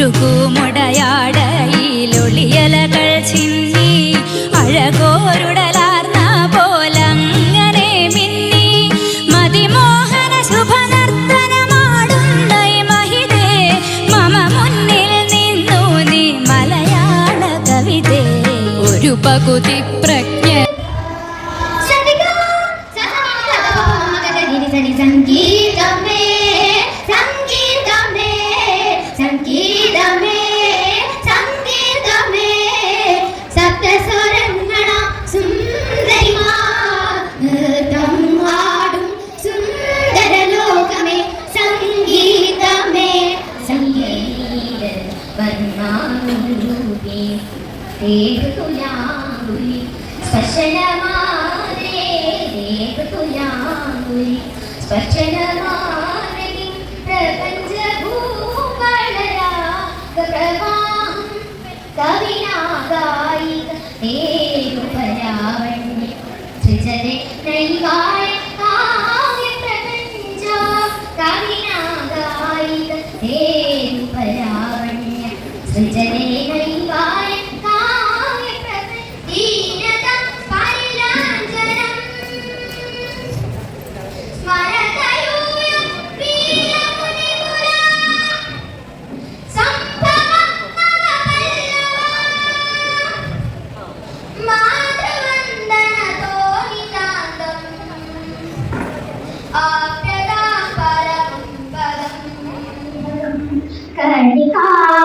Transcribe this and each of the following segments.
ഉരുകുമുടയാടയിലൊളിയലകൾ ചിന്നി അഴകോരുടലാർന്ന പോലങ്ങനെ മിന്നി മതിമോഹന ശുഭനർത്തനമാടുന്ന മഹിതേ മമ മുന്നിൽ നിന്നു നീ മലയാള കവിതേ ഒരു പകുതി പ്രജ്ഞ സംഗീതമേ സംഗീതമേ സംഗീതമേ സംഗീതമേ സപ്തസ്വരങ്ങള സുന്ദരിമാടും സുന്ദര ലോകമേ സംഗീതമേ സംഗീത വർണ്ണാനുരൂപേ ദേഹതുലാംഗുലി സ്പർശനമാരേ ദേഹതുലാംഗുലി സ്പർശനമാരേ പ്രപഞ്ചഭൂപളരാഗപ്രവാഹം കവിനാഗായിക ദേവപരാവണ്യ സൃജനെ നൈകായ കാവ്യപ്രപഞ്ച കവിനാഗായിക ദേവപരാവണ്യ സൃജനെ നൈകായ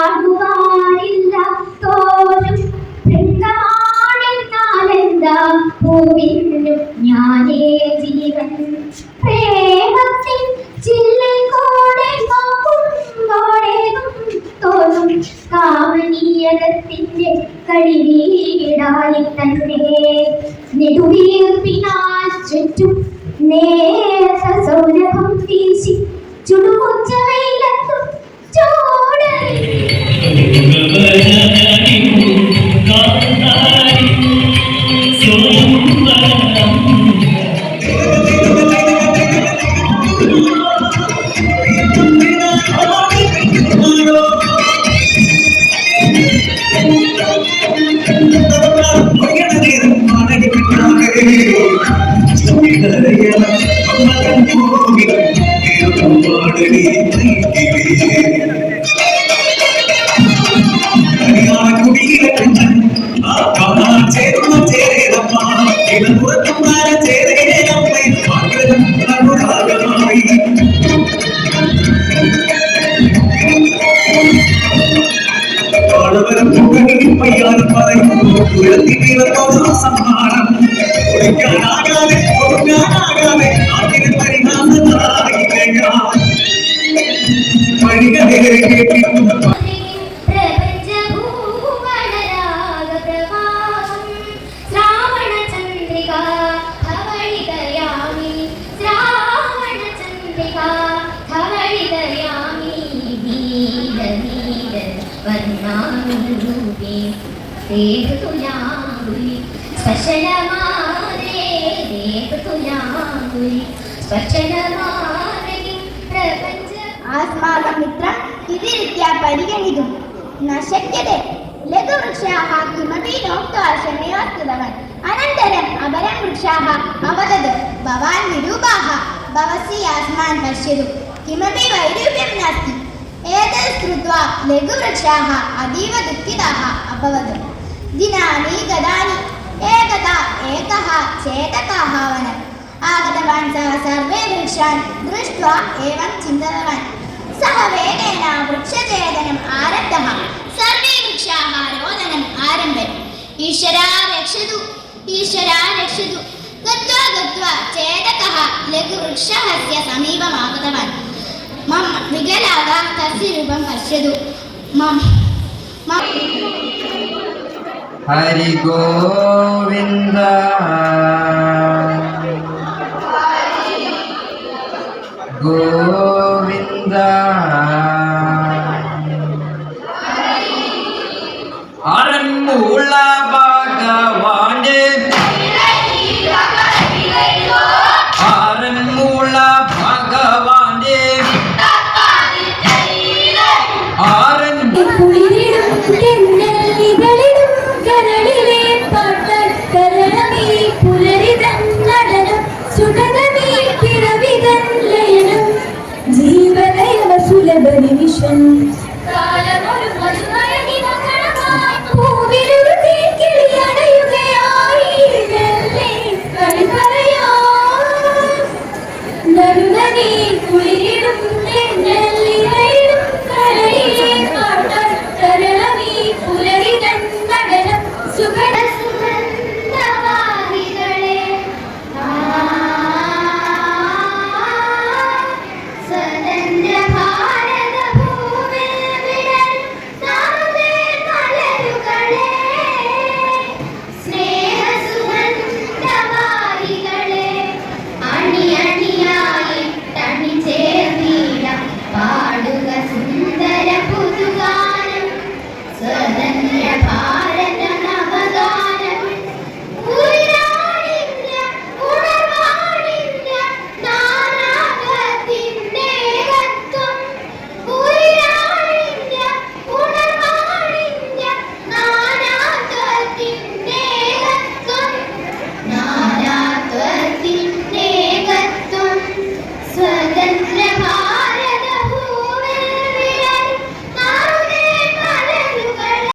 കണികാടുവാനില്ല തോന്നും വൃന്ദമാണെന്നാലെന്താ പൂവിന്നു ഞാനേ ജീവൻ പ്രേമത്തിൻ ചില്ലിൽ കൂടെ നോക്കുമ്പോഴേക്കും തോന്നും കാമനീയകത്തിന്റെ കളിവീടായി തന്നെ നെടുവീർപ്പിനാൽ ചുറ്റും നേരത്ത സൗരഭം വീശി ചുടുമുച്ച വെയിലത്തും ചോടറി ആസ്മാകമിത്രം ഇതിരിത്യാ പരിഗണിതും ന ശക്യത്തെ ലഘുവൃക്ഷാः കിമപി നോക്त्वा शमयोस्तुतवान् अनन्तरम् अपरं वृक्षाः अवदत् भवान् विरूपाः भवसि अस्मान् पश्यतु किमपि वैरूप्यं नास्ति एतत् श्रुत्वा लघुवृक्षाः अतीव दुःखिताः अभवत् दिनानि गतानि एकदा एकः चेतकः वनम् आगतवान् सः सर्वे वृक्षान् दृष्ट्वा एवं चिन्तितवान् सः वेगेन वृक्षछेदनम् आरब्धः सर्वे वृक्षाः रोदनम् आरम्भन् ईश्वरा रक्षतु गत्वा गत्वा चेतकः लघुवृक्षस्य समीपम् आगतवान् मम विकलागा तस्य रूपं पश्यतु हरि गोविन्द गोविन्द आरन्मूल भगवाने आरन्मूल भगवाने आरन्मूल കാലമൊരു മധുമഴകി മകളമായി പൂവിലൊരു തേക്കിളി അണയുകയായി മെല്ലെ കളി പറയാൻ നടുനീ കുളിരിടും